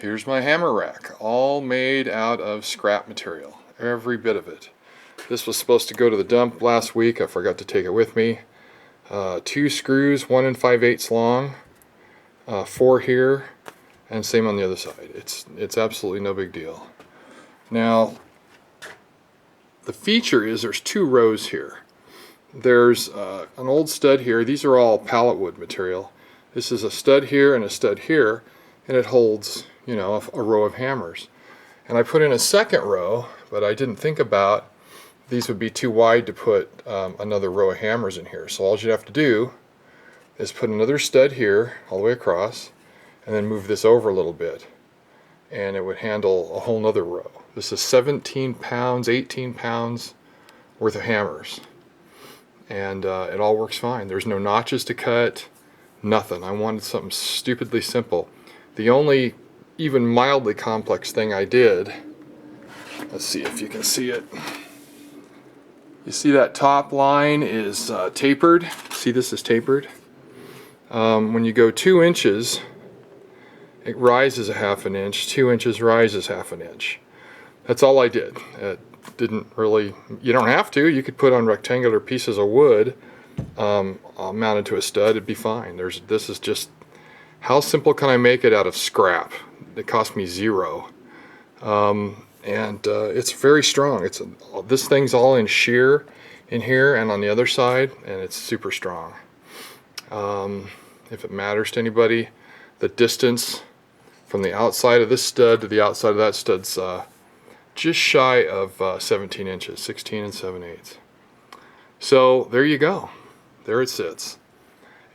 Here's my hammer rack, all made out of scrap material, every bit of it. This was supposed to go to the dump last week. I forgot to take it with me. 2 screws, 1 5/8 long, 4 here, and same on the other side. It's absolutely no big deal. Now, the feature is there's 2 rows here. There's an old stud here. These are all pallet wood material. This is a stud here and a stud here, and it holds, you know, a row of hammers. And I put in a second row, but I didn't think about these would be too wide to put another row of hammers in here. So all you'd have to do is put another stud here all the way across, and then move this over a little bit, and it would handle a whole nother row. This is 17 pounds, 18 pounds worth of hammers, and it all works fine. There's no notches to cut, nothing. I wanted something stupidly simple. The only even mildly complex thing I did, let's see if you can see it. You see that top line is tapered. See, this is tapered. When you go 2 inches, it rises a half an inch. 2 inches rises half an inch. That's all I did. It didn't really, you don't have to. You could put on rectangular pieces of wood mounted to a stud. It'd be fine. This is just, how simple can I make it out of scrap? It cost me $0. And it's very strong. This thing's all in shear in here and on the other side, and it's super strong. If it matters to anybody, the distance from the outside of this stud to the outside of that stud's just shy of 17 inches, 16 7/8. So there you go. There it sits.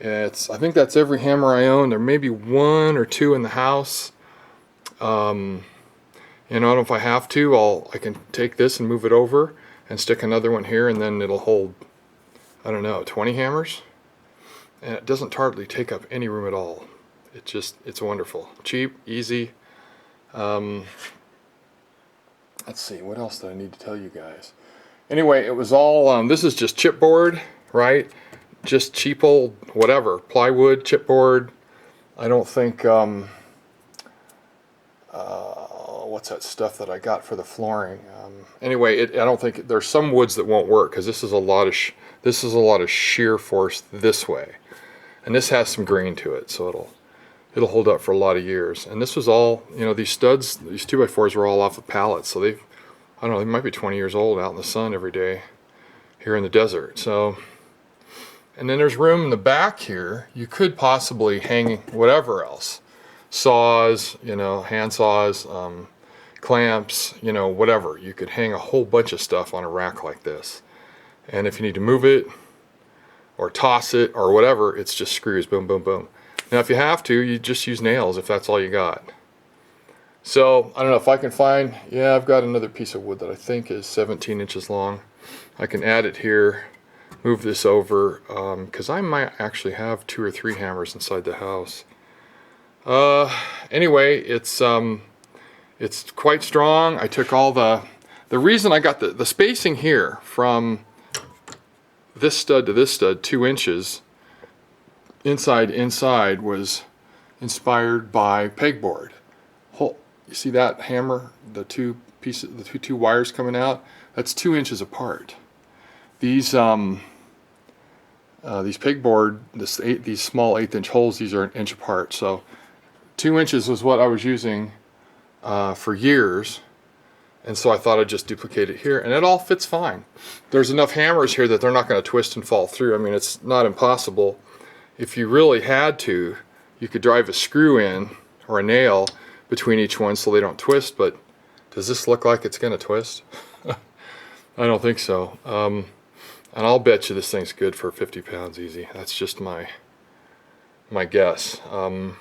I think that's every hammer I own. There may be 1 or 2 in the house. You know, if I have to, I can take this and move it over and stick another one here, and then it'll hold, I don't know, 20 hammers. And it doesn't hardly take up any room at all. It's wonderful. Cheap, easy. Let's see, what else did I need to tell you guys? Anyway, it was all, this is just chipboard, right? Just cheap old whatever, plywood, chipboard. I don't think, what's that stuff that I got for the flooring? Anyway, I don't think, there's some woods that won't work, because this is a lot of shear force this way, and this has some grain to it, so it'll hold up for a lot of years. And this was all, you know, these studs, these 2x4s were all off of pallets, so I don't know, they might be 20 years old out in the sun every day here in the desert. So, and then there's room in the back here. You could possibly hang whatever else, saws, you know, hand saws, clamps, you know, whatever. You could hang a whole bunch of stuff on a rack like this. And if you need to move it or toss it or whatever, it's just screws, boom, boom, boom. Now if you have to, you just use nails if that's all you got. So I don't know if I can find, yeah, I've got another piece of wood that I think is 17 inches long. I can add it here, move this over, because I might actually have 2 or 3 hammers inside the house. Anyway, it's quite strong. I took all the reason I got the spacing here from this stud to this stud, 2 inches inside was inspired by pegboard. You see that hammer, the two wires coming out? That's 2 inches apart. These pegboard, these small 1/8 inch holes, these are 1 inch apart. So 2 inches was what I was using for years, and so I thought I'd just duplicate it here, and it all fits fine. There's enough hammers here that they're not going to twist and fall through. I mean, it's not impossible. If you really had to, you could drive a screw in or a nail between each one so they don't twist, but does this look like it's going to twist? I don't think so. And I'll bet you this thing's good for 50 pounds easy. That's just my guess. And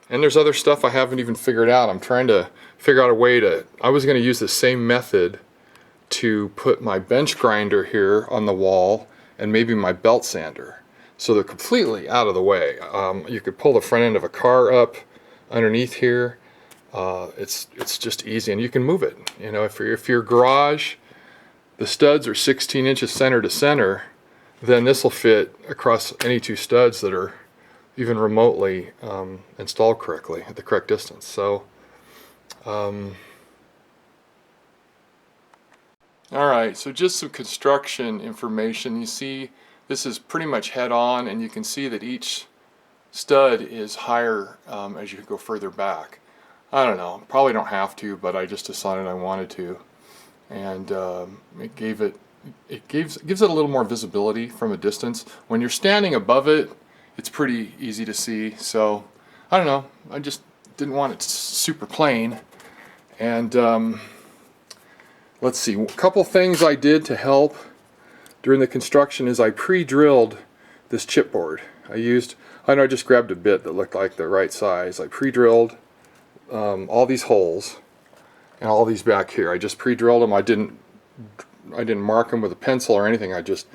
there's other stuff I haven't even figured out. I'm trying to figure out a way to, I was going to use the same method to put my bench grinder here on the wall and maybe my belt sander, so they're completely out of the way. You could pull the front end of a car up underneath here. It's just easy, and you can move it. You know, if your garage, the studs are 16 inches center to center, then this will fit across any 2 studs that are even remotely installed correctly at the correct distance. So alright, so just some construction information. You see this is pretty much head on, and you can see that each stud is higher as you go further back. I don't know, probably don't have to, but I just decided I wanted to. And it gives it a little more visibility from a distance. When you're standing above it, it's pretty easy to see. So I don't know, I just didn't want it super plain. And let's see, a couple things I did to help during the construction is I pre-drilled this chipboard. I know I just grabbed a bit that looked like the right size. I pre-drilled all these holes and all these back here. I just pre-drilled them. I didn't mark them with a pencil or anything. I just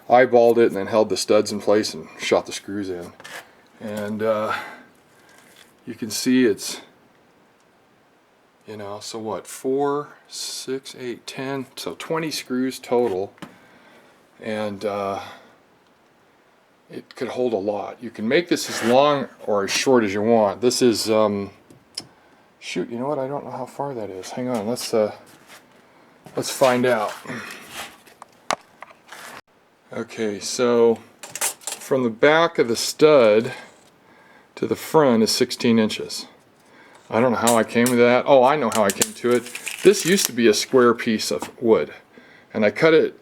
eyeballed it and then held the studs in place and shot the screws in. And you can see it's, so what, 4, 6, 8, 10, so 20 screws total. And it could hold a lot. You can make this as long or as short as you want. This is, shoot, you know what, I don't know how far that is. Hang on, let's find out. Okay, so from the back of the stud to the front is 16 inches. I don't know how I came to that. Oh, I know how I came to it. This used to be a square piece of wood, and I cut it,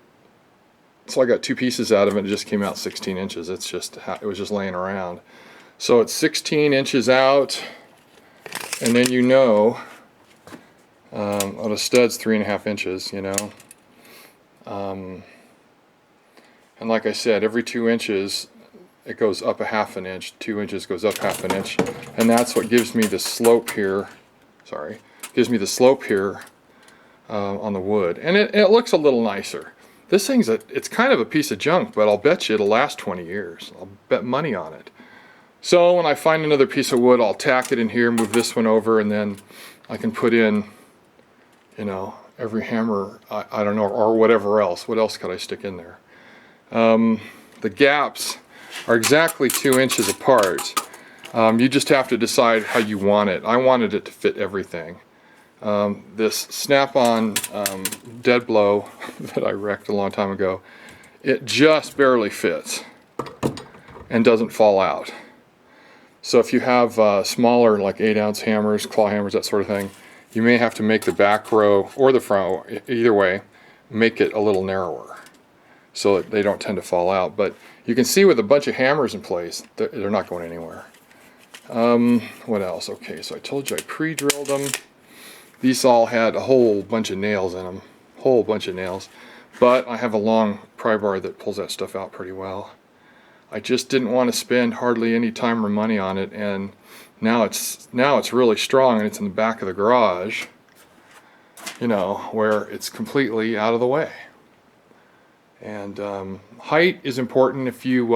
so I got 2 pieces out of it. It just came out 16 inches. It was just laying around. So it's 16 inches out, and then oh, the stud's 3.5 inches, and like I said, every 2 inches it goes up a half an inch. 2 inches goes up half an inch, and that's what gives me the slope here. Sorry, gives me the slope here on the wood, and it looks a little nicer. This thing's it's kind of a piece of junk, but I'll bet you it'll last 20 years. I'll bet money on it. So when I find another piece of wood, I'll tack it in here, move this one over, and then I can put in, every hammer, I don't know, or whatever else. What else could I stick in there? The gaps are exactly 2 inches apart. You just have to decide how you want it. I wanted it to fit everything. This snap-on dead blow that I wrecked a long time ago, it just barely fits and doesn't fall out. So if you have smaller, like 8-ounce hammers, claw hammers, that sort of thing, you may have to make the back row or the front row, either way, make it a little narrower so that they don't tend to fall out. But you can see with a bunch of hammers in place, they're not going anywhere. What else? Okay, so I told you I pre-drilled them. These all had a whole bunch of nails in them, whole bunch of nails. But I have a long pry bar that pulls that stuff out pretty well. I just didn't want to spend hardly any time or money on it, and now it's really strong, and it's in the back of the garage, where it's completely out of the way. And height is important. If you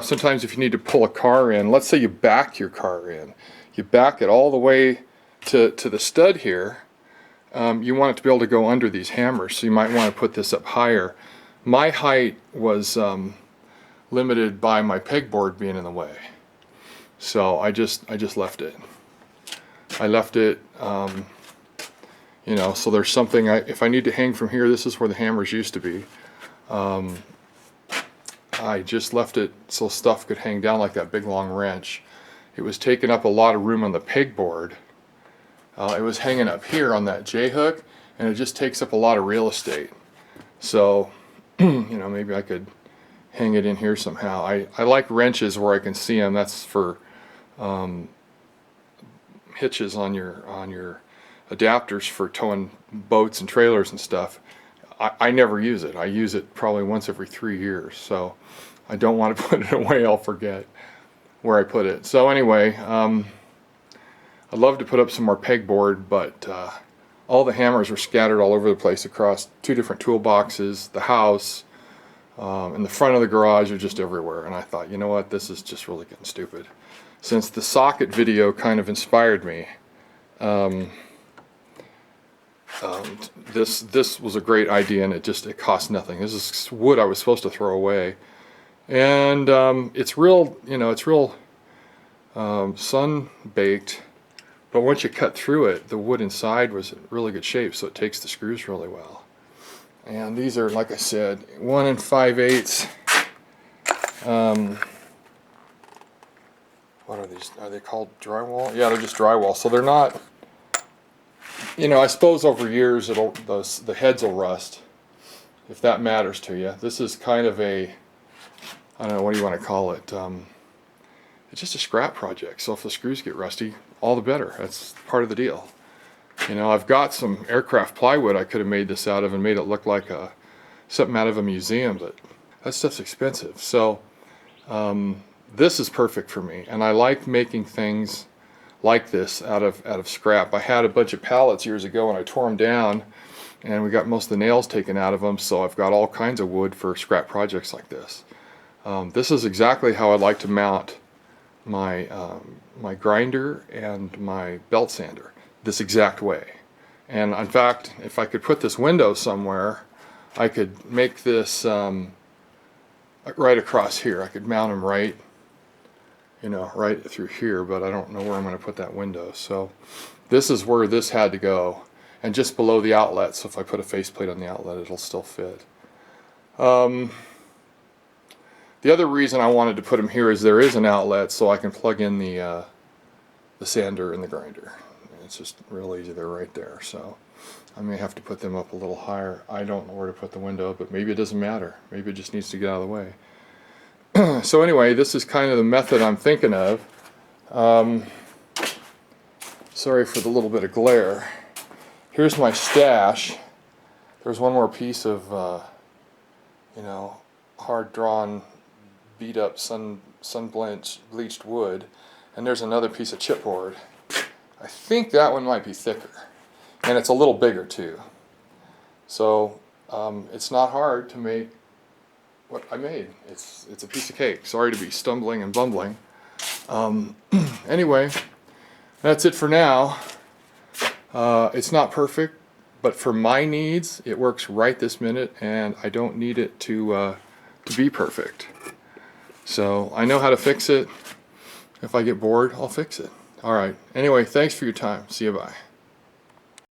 sometimes if you need to pull a car in, let's say you back your car in, you back it all the way to the stud here, you want it to be able to go under these hammers, so you might want to put this up higher. My height was limited by my pegboard being in the way, so I just left it. I left it, so there's something, if I need to hang from here, this is where the hammers used to be. I just left it so stuff could hang down like that big long wrench. It was taking up a lot of room on the pegboard. It was hanging up here on that J-hook, and it just takes up a lot of real estate. So, maybe I could hang it in here somehow. I like wrenches where I can see them. That's for hitches on your adapters for towing boats and trailers and stuff. I never use it. I use it probably once every 3 years, so I don't want to put it away. I'll forget where I put it. So anyway, I'd love to put up some more pegboard, but all the hammers were scattered all over the place across 2 different toolboxes, the house, and the front of the garage are just everywhere. And I thought, you know what, this is just really getting stupid. Since the socket video kind of inspired me, this was a great idea, and it cost nothing. This is wood I was supposed to throw away, And it's real, you know, it's real sun baked, but once you cut through it, the wood inside was in really good shape, so it takes the screws really well. And these are, like I said, 1 5/8. What are these? Are they called drywall? Yeah, they're just drywall. So they're not, you know, I suppose over years the heads will rust, if that matters to you. This is kind of a, I don't know, what do you want to call it? It's just a scrap project. So if the screws get rusty, all the better. That's part of the deal. You know, I've got some aircraft plywood I could have made this out of and made it look like something out of a museum, but that stuff's expensive. So this is perfect for me, and I like making things like this out of scrap. I had a bunch of pallets years ago and I tore them down, and we got most of the nails taken out of them, so I've got all kinds of wood for scrap projects like this. This is exactly how I'd like to mount my my grinder and my belt sander, this exact way. And in fact, if I could put this window somewhere, I could make this right across here. I could mount them right, you know, right through here, but I don't know where I'm going to put that window. So this is where this had to go, and just below the outlet, so if I put a faceplate on the outlet, it'll still fit. The other reason I wanted to put them here is there is an outlet, so I can plug in the sander and the grinder. It's just real easy. They're right there. So I may have to put them up a little higher. I don't know where to put the window, but maybe it doesn't matter. Maybe it just needs to get out of the way. So anyway, this is kind of the method I'm thinking of. Sorry for the little bit of glare. Here's my stash. There's one more piece of, you know, hard drawn, beat up sun bleached wood, and there's another piece of chipboard. I think that one might be thicker, and it's a little bigger too. So it's not hard to make what I made. It's a piece of cake. Sorry to be stumbling and bumbling. Anyway, that's it for now. It's not perfect, but for my needs, it works right this minute, and I don't need it to be perfect. So I know how to fix it. If I get bored, I'll fix it. All right. Anyway, thanks for your time. See you. Bye.